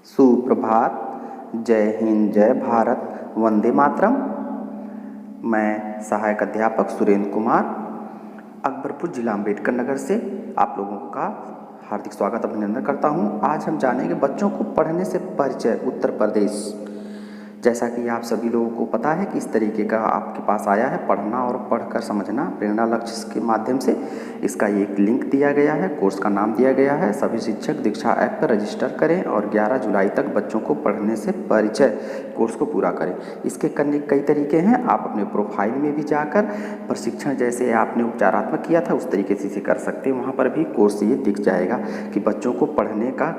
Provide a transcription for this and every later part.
सुप्रभात। जय हिंद, जय भारत, वंदे मातरम। मैं सहायक अध्यापक सुरेंद्र कुमार अकबरपुर जिला अम्बेडकर नगर से आप लोगों का हार्दिक स्वागत अभिनंदन करता हूं। आज हम जानेंगे बच्चों को पढ़ने से परिचय उत्तर प्रदेश। जैसा कि आप सभी लोगों को पता है कि इस तरीके का आपके पास आया है, पढ़ना और पढ़कर समझना प्रेरणा लक्ष्य के माध्यम से। इसका एक लिंक दिया गया है, कोर्स का नाम दिया गया है। सभी शिक्षक दीक्षा ऐप पर रजिस्टर करें और 11 जुलाई तक बच्चों को पढ़ने से परिचय कोर्स को पूरा करें। इसके करने कई तरीके हैं। आप अपने प्रोफाइल में भी जाकर प्रशिक्षण जैसे आपने उपचारात्मक किया था उस तरीके से इसे कर सकते हैं। वहाँ पर भी कोर्स ये दिख जाएगा कि बच्चों को पढ़ने का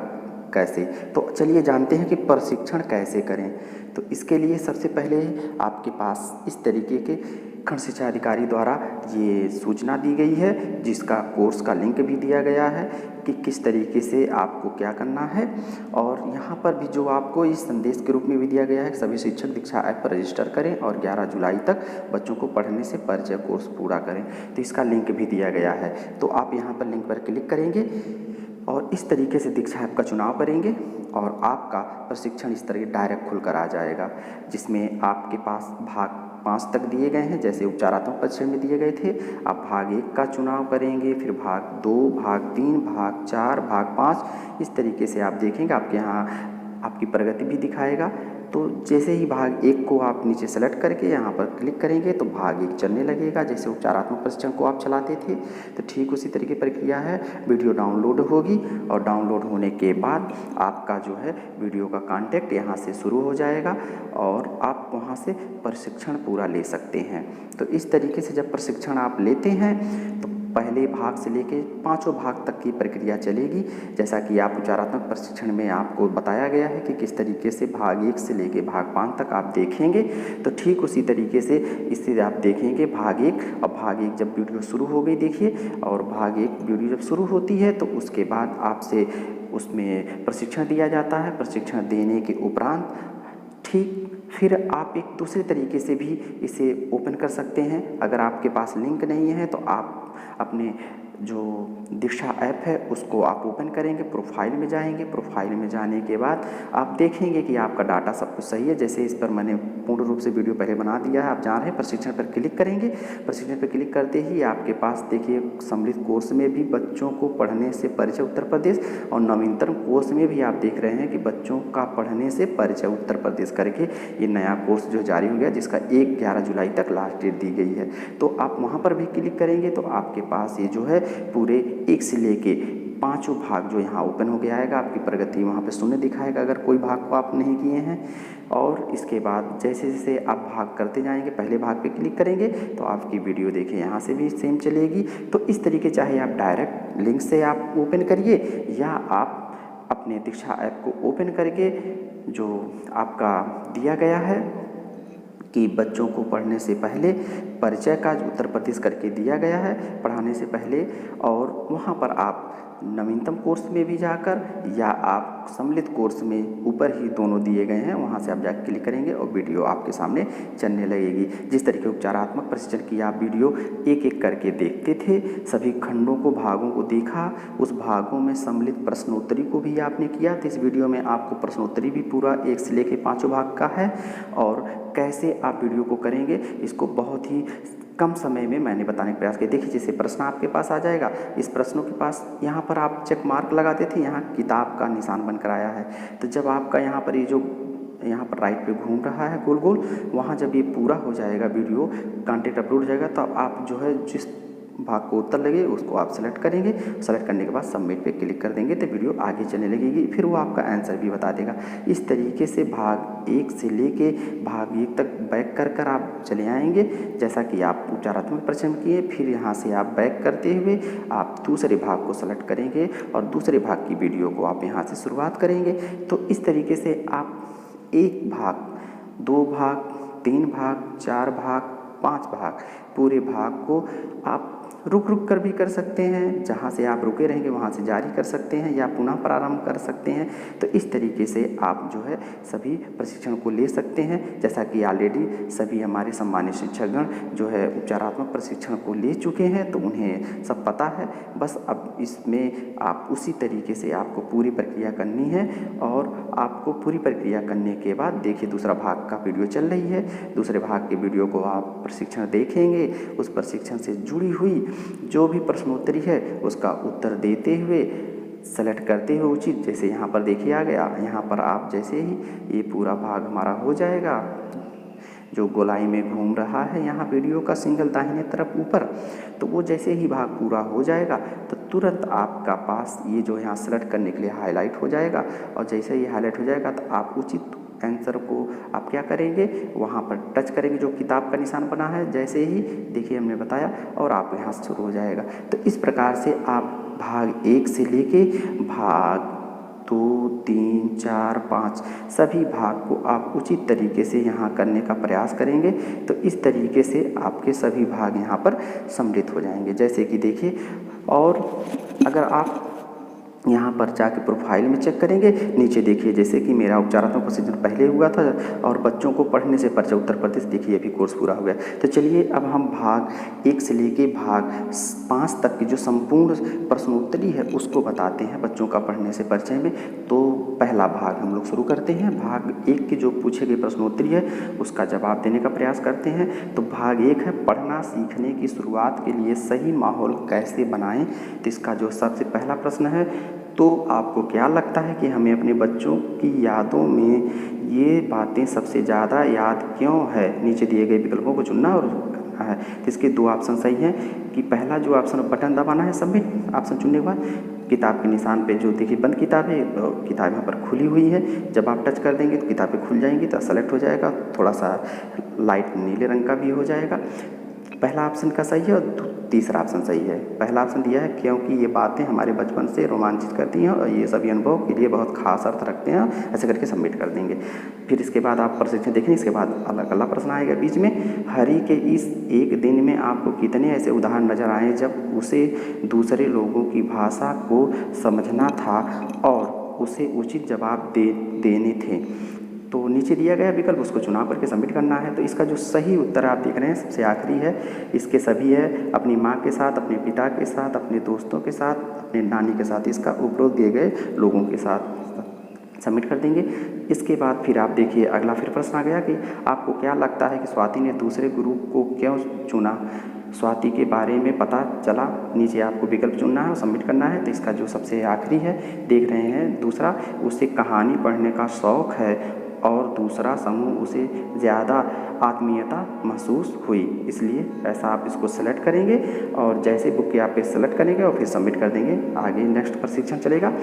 कैसे। तो चलिए जानते हैं कि प्रशिक्षण कैसे करें। तो इसके लिए सबसे पहले आपके पास इस तरीके के खंड शिक्षा अधिकारी द्वारा ये सूचना दी गई है, जिसका कोर्स का लिंक भी दिया गया है कि किस तरीके से आपको क्या करना है। और यहाँ पर भी जो आपको इस संदेश के रूप में भी दिया गया है, सभी शिक्षक दीक्षा ऐप पर रजिस्टर करें और 11 जुलाई तक बच्चों को पढ़ने से परिचय कोर्स पूरा करें। तो इसका लिंक भी दिया गया है। तो आप यहाँ पर लिंक पर क्लिक करेंगे और इस तरीके से दीक्षा ऐप का चुनाव करेंगे और आपका प्रशिक्षण इस तरह डायरेक्ट खुलकर आ जाएगा, जिसमें आपके पास भाग 5 तक दिए गए हैं, जैसे उपचारात्मक प्रशिक्षण में दिए गए थे। आप भाग 1 का चुनाव करेंगे, फिर भाग 2, भाग 3, भाग 4, भाग 5। इस तरीके से आप देखेंगे आपके यहाँ आपकी प्रगति भी दिखाएगा। तो जैसे ही भाग 1 को आप नीचे सेलेक्ट करके यहाँ पर क्लिक करेंगे तो भाग 1 चलने लगेगा, जैसे उपचारात्मक प्रशिक्षण को आप चलाते थे। तो ठीक उसी तरीके प्रक्रिया है। वीडियो डाउनलोड होगी और डाउनलोड होने के बाद आपका जो है वीडियो का कांटेक्ट यहाँ से शुरू हो जाएगा और आप वहाँ से प्रशिक्षण पूरा ले सकते हैं। तो इस तरीके से जब प्रशिक्षण आप लेते हैं तो पहले भाग से लेके 5वें भाग तक की प्रक्रिया चलेगी। जैसा कि आप उपचारात्मक प्रशिक्षण में आपको बताया गया है कि किस तरीके से भाग 1 से लेके भाग 5 तक आप देखेंगे, तो ठीक उसी तरीके से इससे आप देखेंगे भाग 1। और भाग 1 जब वीडियो शुरू हो गई देखिए, और भाग 1 वीडियो जब शुरू होती है तो उसके बाद आपसे उसमें प्रशिक्षण दिया जाता है। प्रशिक्षण देने के उपरांत ठीक फिर आप एक दूसरे तरीके से भी इसे ओपन कर सकते हैं। अगर आपके पास लिंक नहीं है तो आप अपने जो दीक्षा ऐप है उसको आप ओपन करेंगे, प्रोफाइल में जाएंगे। प्रोफाइल में जाने के बाद आप देखेंगे कि आपका डाटा सब कुछ सही है। जैसे इस पर मैंने पूर्ण रूप से वीडियो पहले बना दिया है, आप जान रहे हैं। प्रशिक्षण पर क्लिक करेंगे। प्रशिक्षण पर क्लिक करते ही आपके पास देखिए सम्मिलित कोर्स में भी बच्चों को पढ़ने से परिचय उत्तर प्रदेश, और नवीनतम कोर्स में भी आप देख रहे हैं कि बच्चों का पढ़ने से परिचय उत्तर प्रदेश करके ये नया कोर्स जो जारी हो गया, जिसका 11 जुलाई तक लास्ट डेट दी गई है। तो आप वहाँ पर भी क्लिक करेंगे तो आपके पास ये जो है पूरे 1 से लेके 5वें भाग जो यहाँ ओपन हो गया आएगा। आपकी प्रगति वहाँ पे शून्य दिखाएगा अगर कोई भाग को आप नहीं किए हैं। और इसके बाद जैसे जैसे आप भाग करते जाएंगे, पहले भाग पे क्लिक करेंगे तो आपकी वीडियो देखिए यहाँ से भी सेम चलेगी। तो इस तरीके चाहे आप डायरेक्ट लिंक से आप ओपन करिए या आप अपने दीक्षा ऐप को ओपन करके जो आपका दिया गया है कि बच्चों को पढ़ने से पहले परिचय का उत्तर प्रदेश करके दिया गया है पढ़ाने से पहले, और वहाँ पर आप नवीनतम कोर्स में भी जाकर या आप सम्मिलित कोर्स में ऊपर ही दोनों दिए गए हैं, वहाँ से आप जाकर क्लिक करेंगे और वीडियो आपके सामने चलने लगेगी। जिस तरीके उपचारात्मक प्रशिक्षण की आप वीडियो एक एक करके देखते थे, सभी खंडों को भागों को देखा, उस भागों में सम्मिलित प्रश्नोत्तरी को भी आपने किया। तो इस वीडियो में आपको प्रश्नोत्तरी भी पूरा 1 से लेकर 5वें भाग का है। और कैसे आप वीडियो को करेंगे इसको बहुत ही कम समय में मैंने बताने का प्रयास किया। देखिए जैसे प्रश्न आपके पास आ जाएगा, इस प्रश्नों के पास यहाँ पर आप चेक मार्क लगाते थे, यहाँ किताब का निशान बनकर आया है। तो जब आपका यहाँ पर ये जो यहाँ पर राइट पे घूम रहा है गोल गोल, वहाँ जब ये पूरा हो जाएगा वीडियो कंटेंट अपलोड हो जाएगा, तो आप जो है जिस भाग को उत्तर लगे उसको आप सेलेक्ट करेंगे। सेलेक्ट करने के बाद सबमिट पे क्लिक कर देंगे तो वीडियो आगे चलने लगेगी, फिर वो आपका आंसर भी बता देगा। इस तरीके से भाग 1 से लेके भाग 1 तक बैक कर आप चले आएंगे। जैसा कि आप उपचारात्मक प्रशिक्षण किए, फिर यहाँ से आप बैक करते हुए आप दूसरे भाग को सेलेक्ट करेंगे और दूसरे भाग की वीडियो को आप यहाँ से शुरुआत करेंगे। तो इस तरीके से आप 1 भाग, 2 भाग, 3 भाग, 4 भाग, 5 भाग, पूरे भाग को आप रुक रुक कर भी कर सकते हैं, जहाँ से आप रुके रहेंगे वहाँ से जारी कर सकते हैं या पुनः प्रारंभ कर सकते हैं। तो इस तरीके से आप जो है सभी प्रशिक्षण को ले सकते हैं। जैसा कि ऑलरेडी सभी हमारे सम्मानित शिक्षकगण जो है उपचारात्मक प्रशिक्षण को ले चुके हैं, तो उन्हें सब पता है। बस अब इसमें आप उसी तरीके से आपको पूरी प्रक्रिया करनी है और आपको पूरी प्रक्रिया करने के बाद देखिए दूसरा भाग का वीडियो चल रही है, दूसरे भाग के वीडियो को आप प्रशिक्षण देखेंगे। उस प्रशिक्षण से जुड़ी हुई जो भी प्रश्नोत्तरी है उसका उत्तर देते हुए सेलेक्ट करते हुए उचित, जैसे यहाँ पर देखिए आ गया, यहाँ पर आप जैसे ही ये पूरा भाग हमारा हो जाएगा, जो गोलाई में घूम रहा है यहाँ वीडियो का सिंगल दाहिने तरफ ऊपर, तो वो जैसे ही भाग पूरा हो जाएगा तो तुरंत आपका पास ये जो यहाँ सेलेक्ट करने के लिए हाईलाइट हो जाएगा। और जैसे ही हाईलाइट हो जाएगा तो आप उचित आंसर को आप क्या करेंगे, वहाँ पर टच करेंगे जो किताब का निशान बना है, जैसे ही देखिए हमने बताया, और आप यहाँ से शुरू हो जाएगा। तो इस प्रकार से आप भाग 1 से लेके भाग 2, 3, 4, 5 सभी भाग को आप उचित तरीके से यहाँ करने का प्रयास करेंगे। तो इस तरीके से आपके सभी भाग यहाँ पर सम्मिलित हो जाएंगे। जैसे कि देखिए, और अगर आप यहाँ पर जाके प्रोफाइल में चेक करेंगे, नीचे देखिए जैसे कि मेरा उपचारात्मक प्रशिक्षण पहले हुआ था और बच्चों को पढ़ने से परिचय उत्तर प्रदेश, देखिए अभी कोर्स पूरा हो गया। तो चलिए अब हम भाग 1 से लेके भाग 5 तक की जो संपूर्ण प्रश्नोत्तरी है उसको बताते हैं बच्चों का पढ़ने से परिचय में। तो पहला भाग हम लोग शुरू करते हैं। भाग 1 की जो पूछे गए प्रश्नोत्तरी है उसका जवाब देने का प्रयास करते हैं। तो भाग 1 है, पढ़ना सीखने की शुरुआत के लिए सही माहौल कैसे बनाएं। तो इसका जो सबसे पहला प्रश्न है, तो आपको क्या लगता है कि हमें अपने बच्चों की यादों में ये बातें सबसे ज़्यादा याद क्यों है। नीचे दिए गए विकल्पों को चुनना और करना है। तो इसके 2 ऑप्शन सही हैं कि पहला जो ऑप्शन बटन दबाना है सबमिट ऑप्शन चुनने के बाद, किताब के निशान पे जो देखिए बंद किताब है, किताब यहाँ पर खुली हुई है, जब आप टच कर देंगे तो किताबें खुल जाएंगी, तो सेलेक्ट हो जाएगा, थोड़ा सा लाइट नीले रंग का भी हो जाएगा। पहला ऑप्शन का सही है और तीसरा ऑप्शन सही है। पहला ऑप्शन दिया है क्योंकि ये बातें हमारे बचपन से रोमांचित करती हैं और ये सभी अनुभव के लिए बहुत खास अर्थ रखते हैं, ऐसे करके सबमिट कर देंगे। फिर इसके बाद आप प्रशिक्षण देखेंगे, इसके बाद अलग अलग प्रश्न आएगा बीच में। हरि के इस एक दिन में आपको कितने ऐसे उदाहरण नजर आए जब उसे दूसरे लोगों की भाषा को समझना था और उसे उचित जवाब देने थे। तो नीचे दिया गया विकल्प उसको चुनाव करके सबमिट करना है। तो इसका जो सही उत्तर आप देख रहे हैं सबसे आखिरी है, इसके सभी है अपनी माँ के साथ, अपने पिता के साथ, अपने दोस्तों के साथ, अपने नानी के साथ, इसका उपरोक्त दिए गए लोगों के साथ सबमिट कर देंगे। इसके बाद फिर आप देखिए अगला फिर प्रश्न आ गया कि आपको क्या लगता है कि स्वाति ने दूसरे ग्रुप को क्यों चुना। स्वाति के बारे में पता चला, नीचे आपको विकल्प चुनना है और सबमिट करना है। तो इसका जो सबसे आखिरी है देख रहे हैं, दूसरा उसे कहानी पढ़ने का शौक़ है और दूसरा समूह उसे ज़्यादा आत्मीयता महसूस हुई, इसलिए ऐसा आप इसको सेलेक्ट करेंगे और जैसे बुक के आप पे सेलेक्ट करेंगे और फिर सबमिट कर देंगे। आगे नेक्स्ट प्रशिक्षण चलेगा।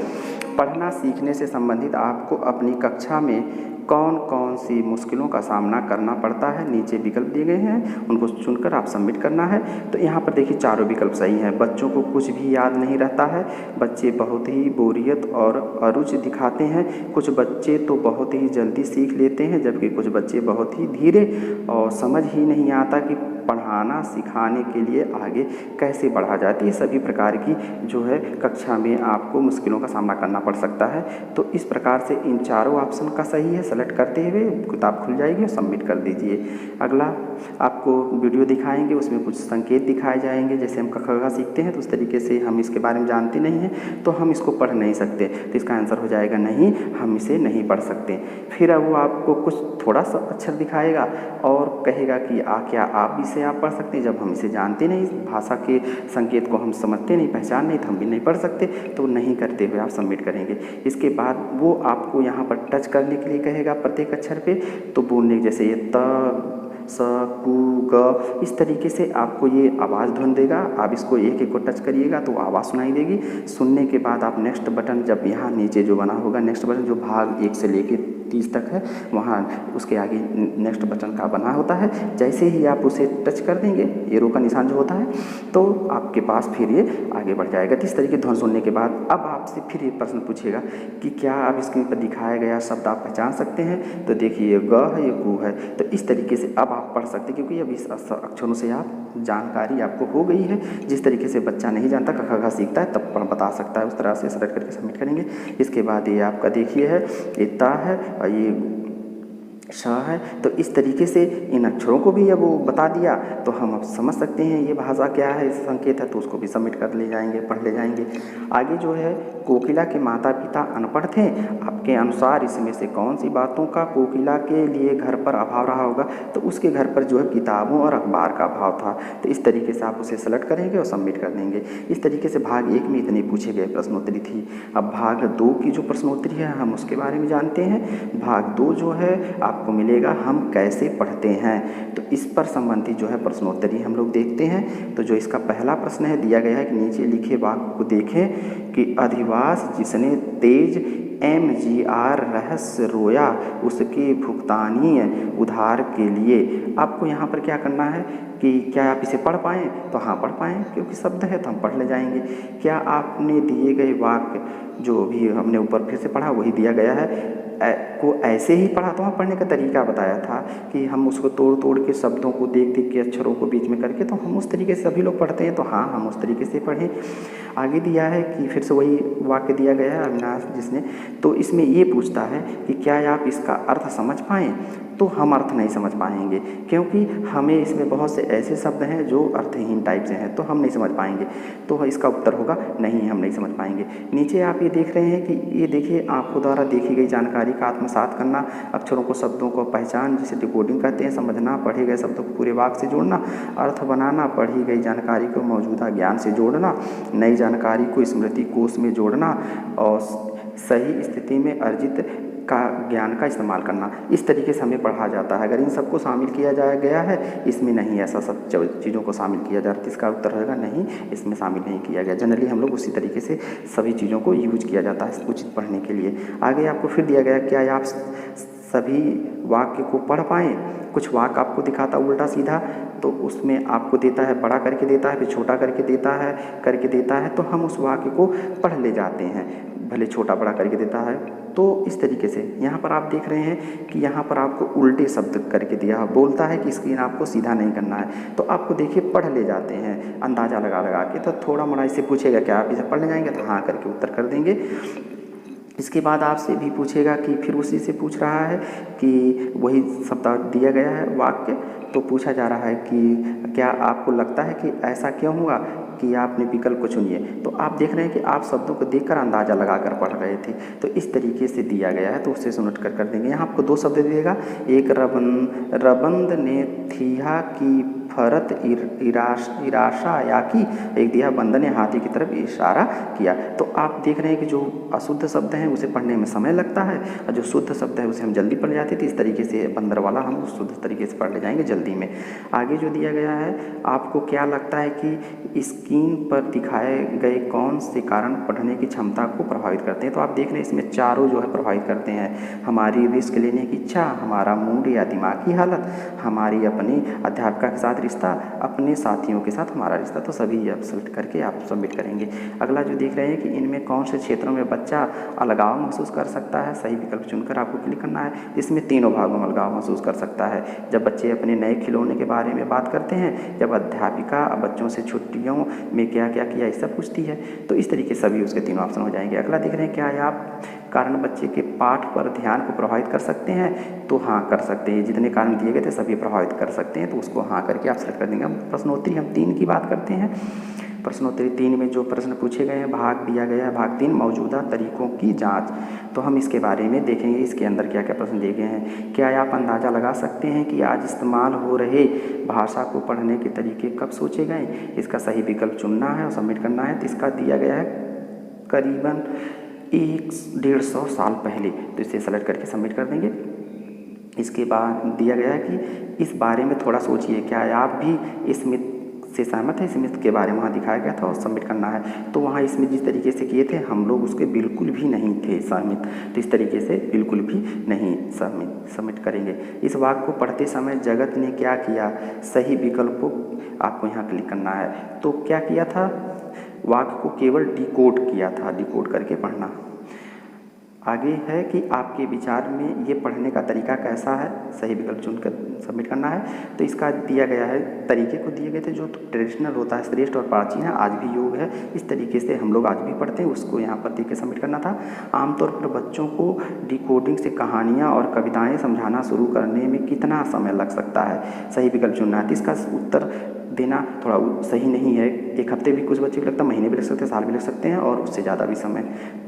पढ़ना सीखने से संबंधित आपको अपनी कक्षा में कौन कौन सी मुश्किलों का सामना करना पड़ता है, नीचे विकल्प दिए गए हैं, उनको चुनकर आप सबमिट करना है। तो यहाँ पर देखिए चारों विकल्प सही हैं। बच्चों को कुछ भी याद नहीं रहता है, बच्चे बहुत ही बोरियत और अरुचि दिखाते हैं, कुछ बच्चे तो बहुत ही जल्दी सीख लेते हैं जबकि कुछ बच्चे बहुत ही धीरे, और समझ ही नहीं आता कि पढ़ाना सिखाने के लिए आगे कैसे बढ़ा जाती है। सभी प्रकार की जो है कक्षा में आपको मुश्किलों का सामना करना पड़ सकता है। तो इस प्रकार से इन चारों ऑप्शन का सही है, सेलेक्ट करते हुए किताब खुल जाएगी और सबमिट कर दीजिए। अगला आपको वीडियो दिखाएंगे, उसमें कुछ संकेत दिखाए जाएंगे, जैसे हम क ख ग सीखते हैं तो उस तरीके से हम इसके बारे में जानते नहीं हैं तो हम इसको पढ़ नहीं सकते। तो इसका आंसर हो जाएगा नहीं, हम इसे नहीं पढ़ सकते। फिर अब वो आपको कुछ थोड़ा सा अक्षर दिखाएगा और कहेगा कि क्या आप इसे आप पढ़ सकते हैं। जब हम इसे जानते नहीं, भाषा के संकेत को हम समझते नहीं, पहचान नहीं, तो हम भी नहीं पढ़ सकते। तो नहीं करते हुए आप सबमिट करेंगे। इसके बाद वो आपको यहाँ पर टच करने के लिए कहेगा प्रत्येक अक्षर पे, तो बोलने जैसे ये त स कु ग, इस तरीके से आपको ये आवाज़ ध्वनि देगा। आप इसको एक एक को टच करिएगा तो आवाज़ सुनाई देगी। सुनने के बाद आप नेक्स्ट बटन, जब यहाँ नीचे जो बना होगा नेक्स्ट बटन, जो भाग 1 से लेके 30 तक है, वहाँ उसके आगे नेक्स्ट बटन का बना होता है। जैसे ही आप उसे टच कर देंगे, एरो का निशान जो होता है, तो आपके पास फिर ये आगे बढ़ जाएगा। तो इस तरीके ध्वनि सुनने के बाद अब आपसे फिर ये प्रश्न पूछेगा कि क्या अब स्क्रीन पर दिखाया गया शब्द आप पहचान सकते हैं। तो देखिए ये ग है, ये कु है। तो इस तरीके से अब आप आप पढ़ सकते हैं, क्योंकि अब इस अक्षरों से आप जानकारी आपको हो गई है। जिस तरीके से बच्चा नहीं जानता, क ख ग सीखता है, तब पढ़ बता सकता है, उस तरह से सेलेक्ट करके सबमिट करेंगे। इसके बाद ये आपका देखिए है, ये ता है और ये श है। तो इस तरीके से इन अक्षरों को भी अब वो बता दिया, तो हम अब समझ सकते हैं ये भाषा क्या है, इस संकेत है, तो उसको भी सबमिट कर ले जाएंगे, पढ़ ले जाएंगे। आगे जो है, कोकिला के माता पिता अनपढ़ थे, आपके अनुसार इसमें से कौन सी बातों का कोकिला के लिए घर पर अभाव रहा होगा? तो उसके घर पर जो है किताबों और अखबार का अभाव था। तो इस तरीके से आप उसे सेलेक्ट करेंगे और सबमिट कर देंगे। इस तरीके से भाग 1 में इतने पूछे गए प्रश्नोत्तरी थी। अब भाग 2 की जो प्रश्नोत्तरी है हम उसके बारे में जानते हैं। भाग 2 जो है आपको मिलेगा हम कैसे पढ़ते हैं, तो इस पर संबंधित जो है प्रश्नोत्तरी हम लोग देखते हैं। तो जो इसका पहला प्रश्न है दिया गया है कि नीचे लिखे वाक्य को देखें कि अधिवास जिसने तेज MGR रहस्य रोया उसके भुगतानीय उधार के लिए। आपको यहाँ पर क्या करना है कि क्या आप इसे पढ़ पाएँ? तो हाँ पढ़ पाएँ, क्योंकि शब्द है तो हम पढ़ ले जाएंगे। क्या आपने दिए गए वाक्य जो भी हमने ऊपर फिर से पढ़ा वही दिया गया है को ऐसे ही पढ़ा? तो वहाँ पढ़ने का तरीका बताया था कि हम उसको तोड़ तोड़ के शब्दों को देख देख के अक्षरों को बीच में करके, तो हम उस तरीके से सभी लोग पढ़ते हैं, तो हाँ हम उस तरीके से पढ़ें। आगे दिया है कि फिर से वही वाक्य दिया गया है अविनाश जिसने, तो इसमें ये पूछता है कि क्या आप इसका अर्थ समझ पाएँ? तो हम अर्थ नहीं समझ पाएंगे, क्योंकि हमें इसमें बहुत से ऐसे शब्द हैं जो अर्थहीन टाइप से हैं, तो हम नहीं समझ पाएंगे। तो इसका उत्तर होगा नहीं, हम नहीं समझ पाएंगे। नीचे आप ये देख रहे हैं कि ये देखिए आंखों द्वारा देखी गई जानकारी का आत्मसात करना, अक्षरों को शब्दों को पहचान जिसे डिकोडिंग कहते हैं, समझना, पढ़े गए शब्दों को पूरे वाक्य से जोड़ना, अर्थ बनाना, पढ़ी गई जानकारी को मौजूदा ज्ञान से जोड़ना, नई जानकारी को स्मृति कोश में जोड़ना और सही स्थिति में अर्जित का ज्ञान का इस्तेमाल करना। इस तरीके से हमें पढ़ा जाता है। अगर इन सबको शामिल किया जाया गया है, इसमें नहीं ऐसा सब चीज़ों को शामिल किया जा रहा है, इसका उत्तर रहेगा नहीं, इसमें शामिल नहीं किया गया। जनरली हम लोग उसी तरीके से सभी चीज़ों को यूज किया जाता है उचित पढ़ने के लिए। आगे आपको फिर दिया गया क्या आप सभी वाक्य को पढ़ पाएँ? कुछ वाक्य आपको दिखाता उल्टा सीधा, तो उसमें आपको देता है बड़ा करके देता है, फिर छोटा करके देता है, तो हम उस वाक्य को पढ़ ले जाते हैं, भले छोटा बड़ा करके देता है। तो इस तरीके से यहाँ पर आप देख रहे हैं कि यहाँ पर आपको उल्टे शब्द करके दिया है, बोलता है कि स्क्रीन आपको सीधा नहीं करना है, तो आपको देखिए पढ़ ले जाते हैं अंदाज़ा लगा लगा के। तो थोड़ा मोड़ा इससे पूछेगा क्या आप इसे पढ़ ले जाएंगे? तो हाँ करके उत्तर कर देंगे। इसके बाद आपसे भी पूछेगा कि फिर उसी से पूछ रहा है कि वही शब्द दिया गया है वाक्य, तो पूछा जा रहा है कि क्या आपको लगता है कि ऐसा क्यों हुआ कि आपने विकल्प को चुनिए। तो आप देख रहे हैं कि आप शब्दों को देखकर अंदाज़ा लगाकर पढ़ रहे थे, तो इस तरीके से दिया गया है, तो उससे सुनट कर देंगे। यहाँ आपको 2 शब्द दिएगा, एक रबंद ने थिया की फरत इराशा या की, एक दिया बंद ने हाथी की तरफ इशारा किया। तो आप देख रहे हैं कि जो अशुद्ध शब्द हैं उसे पढ़ने में समय लगता है, और जो शुद्ध शब्द है उसे हम जल्दी पढ़ जाते थे। इस तरीके से बंदर वाला हम शुद्ध तरीके से पढ़ ले जाएंगे जल्दी में। आगे जो दिया गया है, आपको क्या लगता है कि स्क्रीन पर दिखाए गए कौन से कारण पढ़ने की क्षमता को प्रभावित करते हैं? तो आप देख रहे हैं इसमें चारों जो है प्रभावित करते हैं। हमारी रिस्क लेने की इच्छा, हमारा मूड या दिमाग की हालत, हमारी अपनी अध्यापिका के साथ रिश्ता, अपने साथियों के साथ हमारा रिश्ता। तो सभी आप सेलेक्ट करके आप सबमिट करेंगे। अगला जो देख रहे हैं कि इनमें कौन से क्षेत्रों में बच्चा अलगाव महसूस कर सकता है, सही विकल्प चुनकर आपको क्लिक करना है। इसमें तीनों भागों में अलगाव महसूस कर सकता है। जब बच्चे अपने नए खिलौने के बारे में बात करते हैं, जब अध्यापिका बच्चों से छुट्टियों में क्या क्या किया ये सब पूछती है, तो इस तरीके से सभी उसके तीनों ऑप्शन हो जाएंगे। अगला देख रहे हैं क्या आप कारण बच्चे के पाठ पर ध्यान को प्रभावित कर सकते हैं? तो हाँ कर सकते हैं, जितने कारण दिए गए थे सभी प्रभावित कर सकते हैं, तो उसको हाँ करके आप सेलेक्ट कर देंगे। प्रश्नोत्तरी हम 3 की बात करते हैं। प्रश्नोत्तरी 3 में जो प्रश्न पूछे गए हैं, भाग दिया गया है भाग 3 मौजूदा तरीकों की जांच। तो हम इसके बारे में देखेंगे इसके अंदर क्या क्या प्रश्न दिए गए हैं। क्या आप अंदाज़ा लगा सकते हैं कि आज इस्तेमाल हो रहे भाषा को पढ़ने के तरीके कब सोचे गए? इसका सही विकल्प चुनना है और सबमिट करना है। तो इसका दिया गया है करीबन 150 साल पहले, तो इसे सेलेक्ट करके सबमिट कर देंगे। इसके बाद दिया गया है कि इस बारे में थोड़ा सोचिए, क्या आप भी स्मिथ से सहमत है? स्मिथ के बारे में वहाँ दिखाया गया था और सबमिट करना है। तो वहाँ स्मिथ जिस तरीके से किए थे हम लोग उसके बिल्कुल भी नहीं थे सहमत, तो इस तरीके से बिल्कुल भी नहीं सबमिट करेंगे। इस वाक्य को पढ़ते समय जगत ने क्या किया? सही विकल्प को आपको यहाँ क्लिक करना है। तो क्या किया था? वाक्य को केवल डिकोड किया था, डिकोड करके पढ़ना। आगे है कि आपके विचार में ये पढ़ने का तरीका कैसा है, सही विकल्प चुनकर सबमिट करना है। तो इसका दिया गया है, तरीके को दिए गए थे जो ट्रेडिशनल होता है, श्रेष्ठ और प्राचीन है, आज भी योग है, इस तरीके से हम लोग आज भी पढ़ते हैं, उसको यहाँ पर देख के सबमिट करना था। आमतौर पर बच्चों को डिकोडिंग से कहानियाँ और कविताएँ समझाना शुरू करने में कितना समय लग सकता है, सही विकल्प चुनना है। तो इसका उत्तर देना थोड़ा सही नहीं है, 1 हफ्ते भी कुछ बच्चे को लगता है, महीने भी लग सकते हैं, साल भी लग सकते हैं और उससे ज़्यादा भी समय।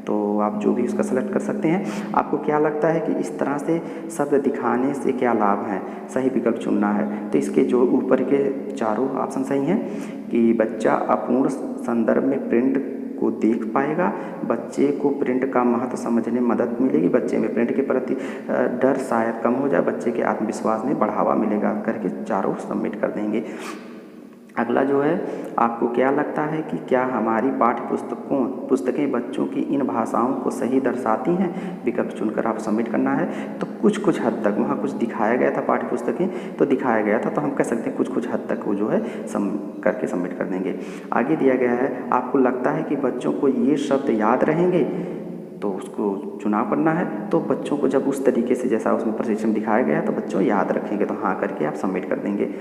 तो आप जो भी उसका सेलेक्ट कर सकते हैं। आपको क्या लगता है कि इस तरह से शब्द दिखाने से क्या लाभ हैं, सही विकल्प चुनना है। तो इसके जो ऊपर के चारों ऑप्शन सही हैं कि बच्चा अपूर्ण संदर्भ में प्रिंट को देख पाएगा, बच्चे को प्रिंट का महत्व समझने में मदद मिलेगी, बच्चे में प्रिंट के प्रति डर शायद कम हो जाए, बच्चे के आत्मविश्वास में बढ़ावा मिलेगा, करके चारों सबमिट कर देंगे। अगला जो है, आपको क्या लगता है कि क्या हमारी पुस्तकें बच्चों की इन भाषाओं को सही दर्शाती हैं, विकल्प चुनकर आप सबमिट करना है। तो कुछ हद तक वहाँ कुछ दिखाया गया था, पाठ्य पुस्तकें तो दिखाया गया था, तो हम कह सकते हैं कुछ हद तक वो जो है करके सबमिट कर देंगे। आगे दिया गया है, आपको लगता है कि बच्चों को ये शब्द याद रहेंगे, तो उसको चुनाव करना है। तो बच्चों को जब उस तरीके से जैसा उसमें प्रशिक्षण दिखाया गया है तो बच्चों याद रखेंगे, तो हाँ करके आप सबमिट कर देंगे।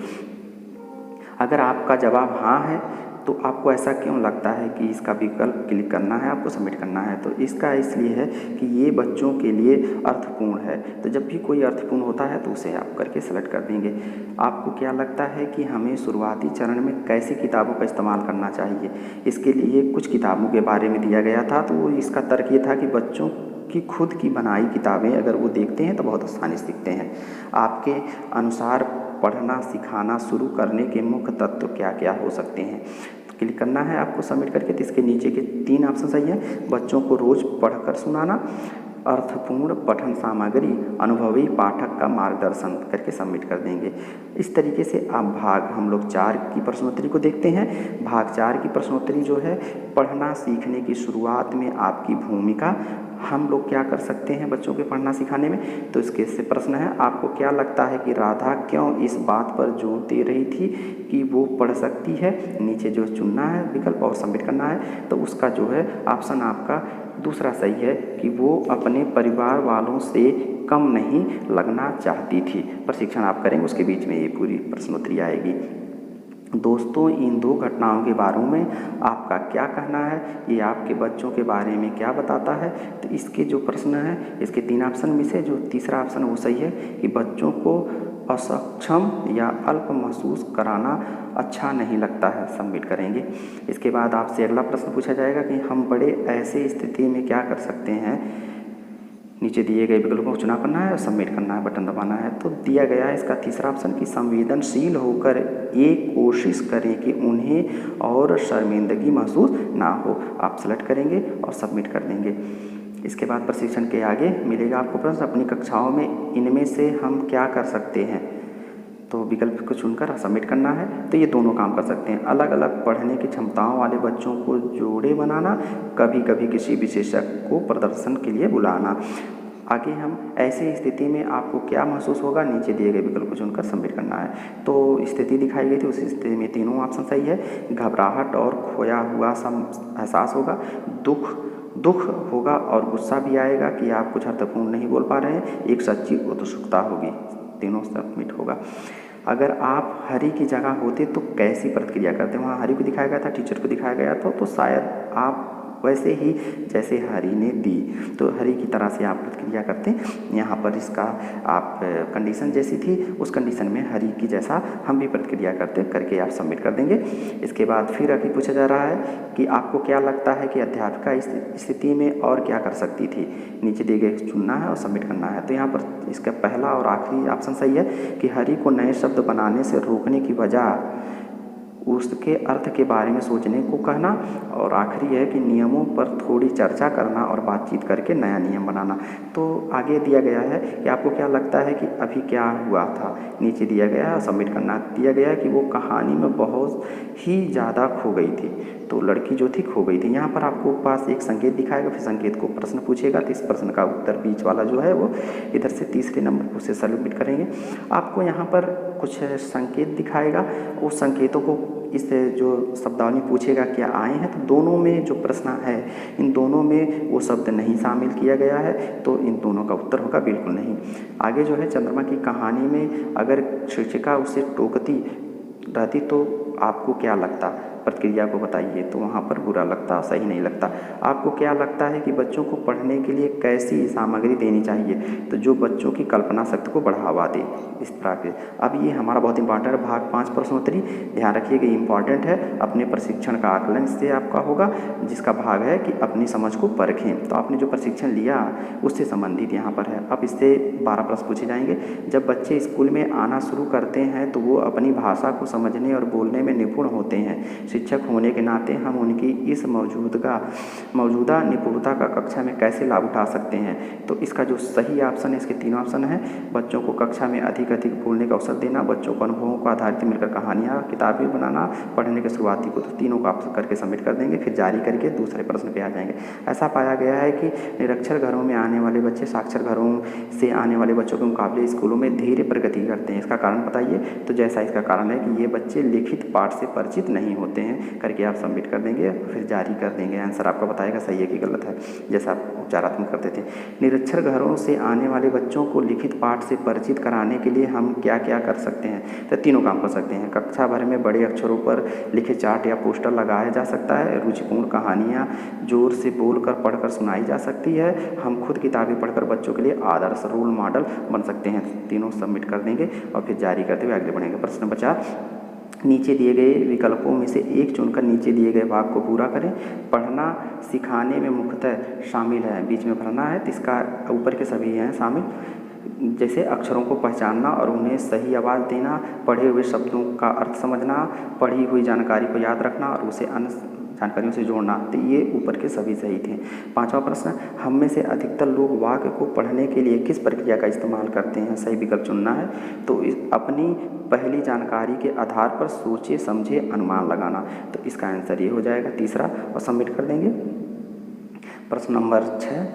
अगर आपका जवाब हाँ है तो आपको ऐसा क्यों लगता है कि इसका विकल्प क्लिक करना है, आपको सबमिट करना है। तो इसका इसलिए है कि ये बच्चों के लिए अर्थपूर्ण है, तो जब भी कोई अर्थपूर्ण होता है तो उसे आप करके सेलेक्ट कर देंगे। आपको क्या लगता है कि हमें शुरुआती चरण में कैसी किताबों का इस्तेमाल करना चाहिए, इसके लिए कुछ किताबों के बारे में दिया गया था। तो इसका तर्क ये था कि बच्चों की खुद की बनाई किताबें अगर वो देखते हैं तो बहुत आसानी से सीखते हैं। आपके अनुसार पढ़ना सिखाना शुरू करने के मुख्य तत्व क्या क्या हो सकते हैं, तो क्लिक करना है आपको सबमिट करके। तो इसके नीचे के 3 ऑप्शन सही है, बच्चों को रोज़ पढ़कर सुनाना, अर्थपूर्ण पठन सामग्री, अनुभवी पाठक का मार्गदर्शन, करके सबमिट कर देंगे। इस तरीके से आप हम लोग 4 की प्रश्नोत्तरी को देखते हैं। भाग 4 की प्रश्नोत्तरी जो है, पढ़ना सीखने की शुरुआत में आपकी भूमिका, हम लोग क्या कर सकते हैं बच्चों के पढ़ना सिखाने में। तो इसके से प्रश्न है, आपको क्या लगता है कि राधा क्यों इस बात पर जोर दे रही थी कि वो पढ़ सकती है, नीचे जो चुनना है विकल्प और सबमिट करना है। तो उसका जो है ऑप्शन आपका दूसरा सही है कि वो अपने परिवार वालों से कम नहीं लगना चाहती थी। प्रशिक्षण आप करेंगे उसके बीच में ये पूरी प्रश्नोत्तरी आएगी। दोस्तों, इन 2 घटनाओं के बारे में आपका क्या कहना है, ये आपके बच्चों के बारे में क्या बताता है। तो इसके जो प्रश्न हैं, इसके 3 ऑप्शन में से जो तीसरा ऑप्शन वो सही है कि बच्चों को असक्षम या अल्प महसूस कराना अच्छा नहीं लगता है, सबमिट करेंगे। इसके बाद आपसे अगला प्रश्न पूछा जाएगा कि हम बड़े ऐसे स्थिति में क्या कर सकते हैं, नीचे दिए गए विकल्पों को चुनाव करना है और सबमिट करना है, बटन दबाना है। तो दिया गया है इसका तीसरा ऑप्शन कि संवेदनशील होकर ये कोशिश करें कि उन्हें और शर्मिंदगी महसूस ना हो, आप सेलेक्ट करेंगे और सबमिट कर देंगे। इसके बाद प्रशिक्षण के आगे मिलेगा आपको प्रश्न, अपनी कक्षाओं में इनमें से हम क्या कर सकते हैं, तो विकल्प को चुनकर सबमिट करना है। तो ये दोनों काम कर सकते हैं, अलग अलग पढ़ने की क्षमताओं वाले बच्चों को जोड़े बनाना, कभी कभी किसी विशेषज्ञ को प्रदर्शन के लिए बुलाना। आगे हम ऐसी स्थिति में आपको क्या महसूस होगा, नीचे दिए गए विकल्प को चुनकर सबमिट करना है। तो स्थिति दिखाई गई थी, उस स्थिति में तीनों ऑप्शन सही है। घबराहट और खोया हुआ एहसास होगा, दुख होगा और गुस्सा भी आएगा कि आप कुछ अर्थपूर्ण नहीं बोल पा रहे हैं, एक सच्ची उत्सुकता होगी, तीनों सबमिट होगा। अगर आप हरी की जगह होते तो कैसी प्रतिक्रिया करते, वहाँ हरी को दिखाया गया था, टीचर को दिखाया गया था, तो शायद आप वैसे ही जैसे हरी ने दी, तो हरी की तरह से आप प्रतिक्रिया करते। यहाँ पर इसका आप कंडीशन जैसी थी, उस कंडीशन में हरी की जैसा हम भी प्रतिक्रिया करके आप सबमिट कर देंगे। इसके बाद फिर अभी पूछा जा रहा है कि आपको क्या लगता है कि अध्यापिका इस स्थिति में और क्या कर सकती थी, नीचे दिए गए चुनना है और सबमिट करना है। तो यहाँ पर इसका पहला और आखिरी ऑप्शन सही है कि हरी को नए शब्द बनाने से रोकने की बजाय उसके अर्थ के बारे में सोचने को कहना, और आखिरी है कि नियमों पर थोड़ी चर्चा करना और बातचीत करके नया नियम बनाना। तो आगे दिया गया है कि आपको क्या लगता है कि अभी क्या हुआ था, नीचे दिया गया है सबमिट करना। दिया गया है कि वो कहानी में बहुत ही ज़्यादा खो गई थी, तो लड़की जो थी खो गई थी। यहाँ पर आपको पास एक संकेत दिखाएगा, फिर संकेत को प्रश्न पूछेगा, तो इस प्रश्न का उत्तर बीच वाला जो है वो इधर से तीसरे नंबर से सबमिट करेंगे। आपको यहाँ पर कुछ संकेत दिखाएगा, उस संकेतों को इस जो शब्दावली पूछेगा क्या आए हैं, तो दोनों में जो प्रश्न है इन दोनों में वो शब्द नहीं शामिल किया गया है, तो इन दोनों का उत्तर होगा बिल्कुल नहीं। आगे जो है चंद्रमा की कहानी में अगर शिक्षिका उसे टोकती रहती तो आपको क्या लगता, प्रतिक्रिया को बताइए। तो वहाँ पर बुरा लगता, सही नहीं लगता। आपको क्या लगता है कि बच्चों को पढ़ने के लिए कैसी सामग्री देनी चाहिए, तो जो बच्चों की कल्पना शक्ति को बढ़ावा दे, इस तरह के। अब ये हमारा बहुत इंपॉर्टेंट है, भाग 5 प्रश्नोत्तरी, ध्यान रखिएगा इंपॉर्टेंट है। अपने प्रशिक्षण का आकलन इससे आपका होगा, जिसका भाग है कि अपनी समझ को परखें। तो आपने जो प्रशिक्षण लिया उससे संबंधित यहाँ पर है। अब इससे 12 प्रश्न पूछे जाएंगे। जब बच्चे स्कूल में आना शुरू करते हैं तो वो अपनी भाषा को समझने और बोलने में निपुण होते हैं। शिक्षक होने के नाते हम उनकी इस मौजूदा निपुणता का कक्षा में कैसे लाभ उठा सकते हैं। तो इसका जो सही ऑप्शन है, इसके 3 ऑप्शन हैं। बच्चों को कक्षा में अधिक बोलने का अवसर देना, बच्चों को अनुभवों को आधारित मिलकर कहानियाँ किताबें बनाना, पढ़ने के शुरुआती को, तो तीनों को आप करके सबमिट कर देंगे। फिर जारी करके दूसरे प्रश्न पे आ जाएंगे। ऐसा पाया गया है कि निरक्षर घरों में आने वाले बच्चे साक्षर घरों से आने वाले बच्चों के मुकाबले स्कूलों में धीरे प्रगति करते हैं। इसका कारण बताइए। तो जैसा इसका कारण है कि ये बच्चे लिखित पाठ से परिचित नहीं होते हैं, करके आप सबमिट कर देंगे, फिर जारी कर देंगे। आंसर आपका बताएगा सही है कि गलत है, जैसा आप उपचारात्मक करते थे। निरक्षर घरों से आने वाले बच्चों को लिखित पाठ से परिचित कराने के लिए हम क्या क्या कर सकते हैं, तो तीनों काम कर सकते हैं। कक्षा भर में बड़े अक्षरों पर लिखे चार्ट या पोस्टर लगाया जा सकता है। रुचिपूर्ण कहानियाँ जोर से बोलकर पढ़कर सुनाई जा सकती है। हम खुद किताबें पढ़कर बच्चों के लिए आदर्श रोल मॉडल बन सकते हैं। तीनों सबमिट कर देंगे और फिर जारी करते हुए आगे बढ़ेंगे। प्रश्न 50, नीचे दिए गए विकल्पों में से एक चुनकर नीचे दिए गए भाग को पूरा करें। पढ़ना सिखाने में मुख्यतः शामिल है, बीच में भरना है, तो इसका ऊपर के सभी हैं शामिल, जैसे अक्षरों को पहचानना और उन्हें सही आवाज़ देना, पढ़े हुए शब्दों का अर्थ समझना, पढ़ी हुई जानकारी को याद रखना और उसे अन्य जानकारियों से जोड़ना। तो ये ऊपर के सभी सही थे। 5वां प्रश्न, हम में से अधिकतर लोग वाक्य को पढ़ने के लिए किस प्रक्रिया का इस्तेमाल करते हैं, सही विकल्प चुनना है। तो अपनी पहली जानकारी के आधार पर सोचे समझे अनुमान लगाना, तो इसका आंसर ये हो जाएगा तीसरा, और सबमिट कर देंगे। प्रश्न नंबर 6,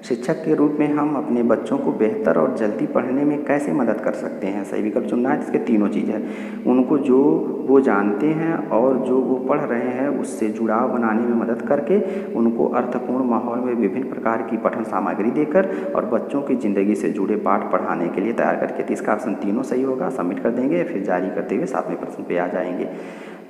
शिक्षक के रूप में हम अपने बच्चों को बेहतर और जल्दी पढ़ने में कैसे मदद कर सकते हैं, सही विकल्प चुनना है। इसके तीनों चीज़ है, उनको जो वो जानते हैं और जो वो पढ़ रहे हैं उससे जुड़ाव बनाने में मदद करके, उनको अर्थपूर्ण माहौल में विभिन्न प्रकार की पठन सामग्री देकर और बच्चों की ज़िंदगी से जुड़े पाठ पढ़ाने के लिए तैयार करके। तो इसका ऑप्शन तीनों सही होगा, सबमिट कर देंगे। फिर जारी करते हुए 7वें प्रश्न पे आ जाएंगे।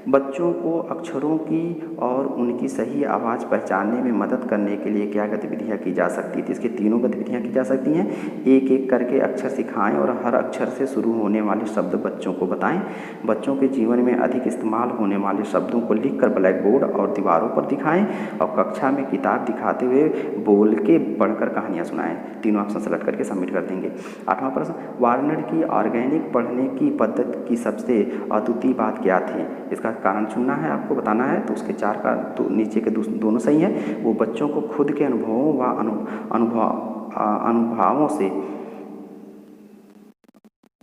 बच्चों को अक्षरों की और उनकी सही आवाज़ पहचानने में मदद करने के लिए क्या गतिविधियाँ की जा सकती थी, इसकी तीनों गतिविधियाँ की जा सकती हैं। एक एक करके अक्षर सिखाएं और हर अक्षर से शुरू होने वाले शब्द बच्चों को बताएं। बच्चों के जीवन में अधिक इस्तेमाल होने वाले शब्दों को लिखकर ब्लैक बोर्ड और दीवारों पर दिखाएं और कक्षा में किताब दिखाते हुए बोल के पढ़कर कहानियाँ सुनाएं। तीनों ऑप्शन सेलेक्ट करके सबमिट कर देंगे। 8वां प्रश्न, वार्नर की ऑर्गेनिक पढ़ने की पद्धति की सबसे अद्वितीय बात क्या थी, इसका कारण चुनना है, आपको बताना है। तो उसके 4 का तो नीचे के दोनों सही हैं। वो बच्चों को खुद के अनुभवों व अनुभवों से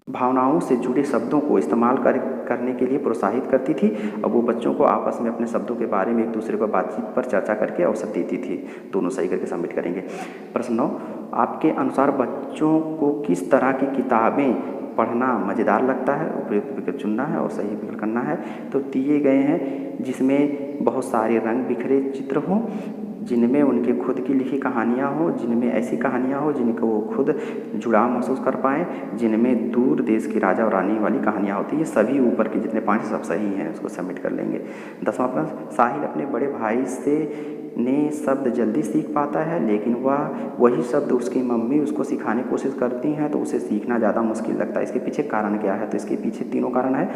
भावनाओं से जुड़े शब्दों को इस्तेमाल करने के लिए प्रोत्साहित करती थी और वो बच्चों को आपस में अपने शब्दों के बारे में एक दूसरे को बातचीत पर चर्चा करके अवसर देती थी। दोनों सही करके सबमिट करेंगे। प्रश्न 9, आपके अनुसार बच्चों को किस तरह की किताबें पढ़ना मज़ेदार लगता है, उपयुक्त विकल्प चुनना है और सही विकल्प करना है। तो दिए गए हैं जिसमें बहुत सारे रंग बिखरे चित्र हों, जिनमें उनके खुद की लिखी कहानियाँ हों, जिनमें ऐसी कहानियाँ हों जिनको वो खुद जुड़ाव महसूस कर पाएँ, जिनमें दूर देश के राजा और रानी वाली कहानियाँ होती हैं। ये सभी ऊपर के जितने पॉइंट सब सही हैं, उसको सबमिट कर लेंगे। 10वां प्रश्न, साहिल अपने बड़े भाई से ने शब्द जल्दी सीख पाता है, लेकिन वही शब्द उसकी मम्मी उसको सिखाने की कोशिश करती हैं तो उसे सीखना ज़्यादा मुश्किल लगता है। इसके पीछे कारण क्या है, तो इसके पीछे तीनों कारण है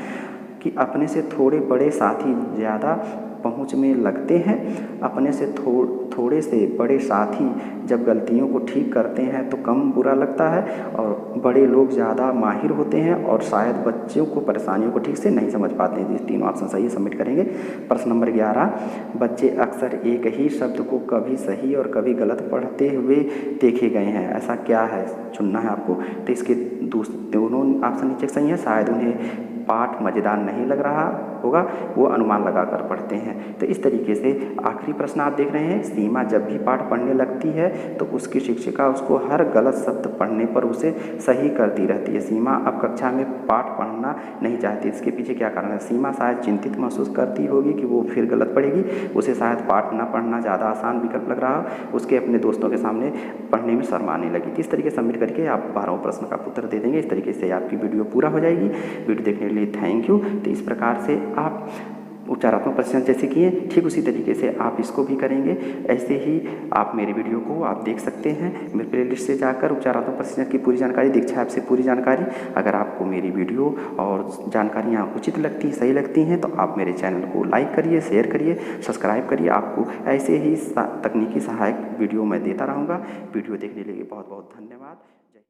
कि अपने से थोड़े बड़े साथी ज़्यादा पहुंच में लगते हैं। अपने से थोड़े से बड़े साथी जब गलतियों को ठीक करते हैं तो कम बुरा लगता है और बड़े लोग ज़्यादा माहिर होते हैं और शायद बच्चों को परेशानियों को ठीक से नहीं समझ पाते हैं। ये तीनों ऑप्शन सही सबमिट करेंगे। प्रश्न नंबर 11, बच्चे अक्सर एक ही शब्द को कभी सही और कभी गलत पढ़ते हुए देखे गए हैं, ऐसा क्या है, चुनना है आपको। तो इसके दोनों ऑप्शन नीचे सही है। शायद उन्हें पाठ मज़ेदार नहीं लग रहा, होगा वो अनुमान लगाकर पढ़ते हैं। तो इस तरीके से आखिरी प्रश्न आप देख रहे हैं, सीमा जब भी पाठ पढ़ने लगती है तो उसकी शिक्षिका उसको हर गलत शब्द पढ़ने पर उसे सही करती रहती है। सीमा अब कक्षा में पाठ पढ़ना नहीं चाहती, इसके पीछे क्या कारण है? सीमा शायद चिंतित महसूस करती होगी कि वो फिर गलत पढ़ेगी, उसे शायद पाठ न पढ़ना ज़्यादा आसान विकल्प लग रहा हो, उसके अपने दोस्तों के सामने पढ़ने में शर्म आने लगी। इस तरीके से सबमिट करके आप 12वें प्रश्न का उत्तर दे देंगे। इस तरीके से आपकी वीडियो पूरा हो जाएगी। वीडियो देखने के लिए थैंक यू। तो इस प्रकार से आप उपचारात्मक प्रश्न जैसे किए ठीक उसी तरीके से आप इसको भी करेंगे। ऐसे ही आप मेरे वीडियो को आप देख सकते हैं मेरे प्लेलिस्ट से जाकर, उपचारात्मक प्रश्न की पूरी जानकारी, दीक्षा ऐप से पूरी जानकारी। अगर आपको मेरी वीडियो और जानकारियाँ उचित लगती हैं, सही लगती हैं, तो आप मेरे चैनल को लाइक करिए, शेयर करिए, सब्सक्राइब करिए। आपको ऐसे ही तकनीकी सहायक वीडियो मैं देता रहूँगा। वीडियो देखने के लिए बहुत बहुत धन्यवाद।